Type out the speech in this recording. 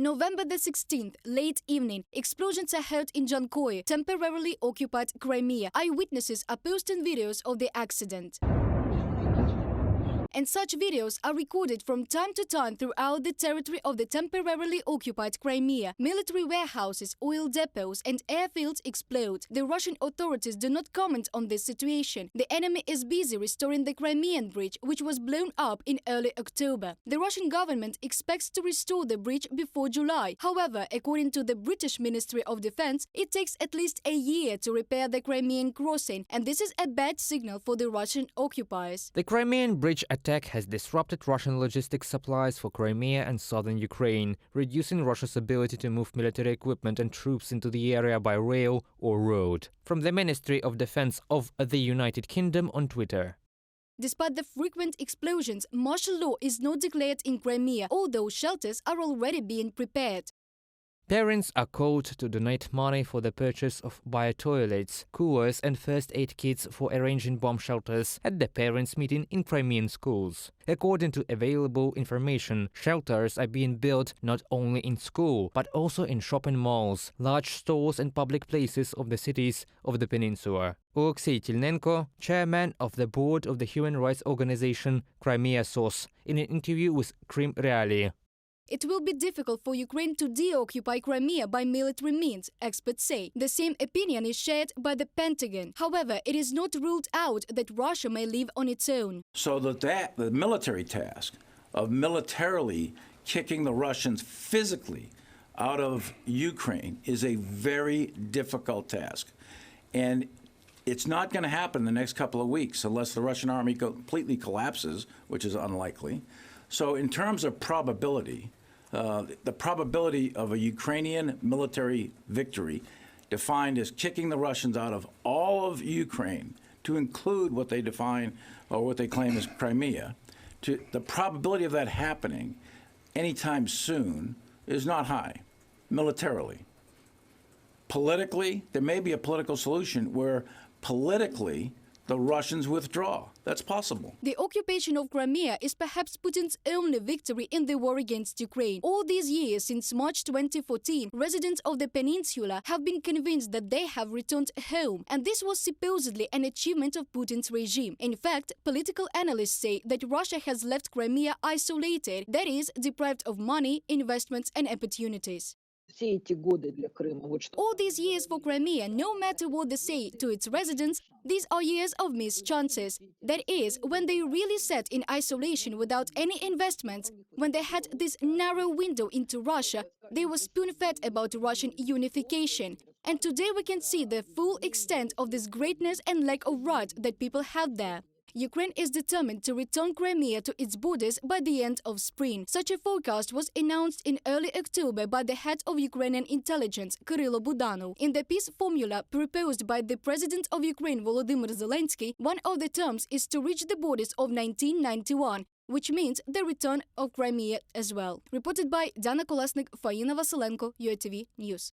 November the 16th, late evening, explosions are heard in Jankoye, temporarily occupied Crimea. Eyewitnesses are posting videos of the accident. And such videos are recorded from time to time throughout the territory of the temporarily occupied Crimea. Military warehouses, oil depots and airfields explode. The Russian authorities do not comment on this situation. The enemy is busy restoring the Crimean bridge, which was blown up in early October. The Russian government expects to restore the bridge before July. However, according to the British Ministry of Defense, it takes at least a year to repair the Crimean crossing, and this is a bad signal for the Russian occupiers. The Crimean bridge attack has disrupted Russian logistics supplies for Crimea and southern Ukraine, reducing Russia's ability to move military equipment and troops into the area by rail or road. From the Ministry of Defense of the United Kingdom on Twitter. Despite the frequent explosions, martial law is not declared in Crimea, although shelters are already being prepared. Parents are called to donate money for the purchase of bio-toilets, coolers and first aid kits for arranging bomb shelters at the parents' meeting in Crimean schools. According to available information, shelters are being built not only in school, but also in shopping malls, large stores and public places of the cities of the peninsula. Oleksiy Tilnenko, chairman of the board of the human rights organization Crimea Source, in an interview with Krim Reali. It will be difficult for Ukraine to deoccupy Crimea by military means, experts say. The same opinion is shared by the Pentagon. However, it is not ruled out that Russia may leave on its own. So the military task of militarily kicking the Russians physically out of Ukraine is a very difficult task. And it's not going to happen in the next couple of weeks unless the Russian army completely collapses, which is unlikely. So in terms of probability, the probability of a Ukrainian military victory defined as kicking the Russians out of all of Ukraine, to include what they define or what they claim as Crimea, the probability of that happening anytime soon is not high, militarily. Politically, there may be a political solution where politically the Russians withdraw. That's possible. The occupation of Crimea is perhaps Putin's only victory in the war against Ukraine. All these years, since March 2014, residents of the peninsula have been convinced that they have returned home, and this was supposedly an achievement of Putin's regime. In fact, political analysts say that Russia has left Crimea isolated, that is, deprived of money, investments and opportunities. All these years for Crimea, no matter what they say to its residents, these are years of missed chances. That is, when they really sat in isolation without any investments, when they had this narrow window into Russia, they were spoon-fed about Russian unification. And today we can see the full extent of this greatness and lack of right that people have there. Ukraine is determined to return Crimea to its borders by the end of spring. Such a forecast was announced in early October by the head of Ukrainian intelligence, Kyrylo Budanov. In the peace formula proposed by the President of Ukraine, Volodymyr Zelensky, one of the terms is to reach the borders of 1991, which means the return of Crimea as well. Reported by Dana Kolesnik, Faina Vasilenko, UATV News.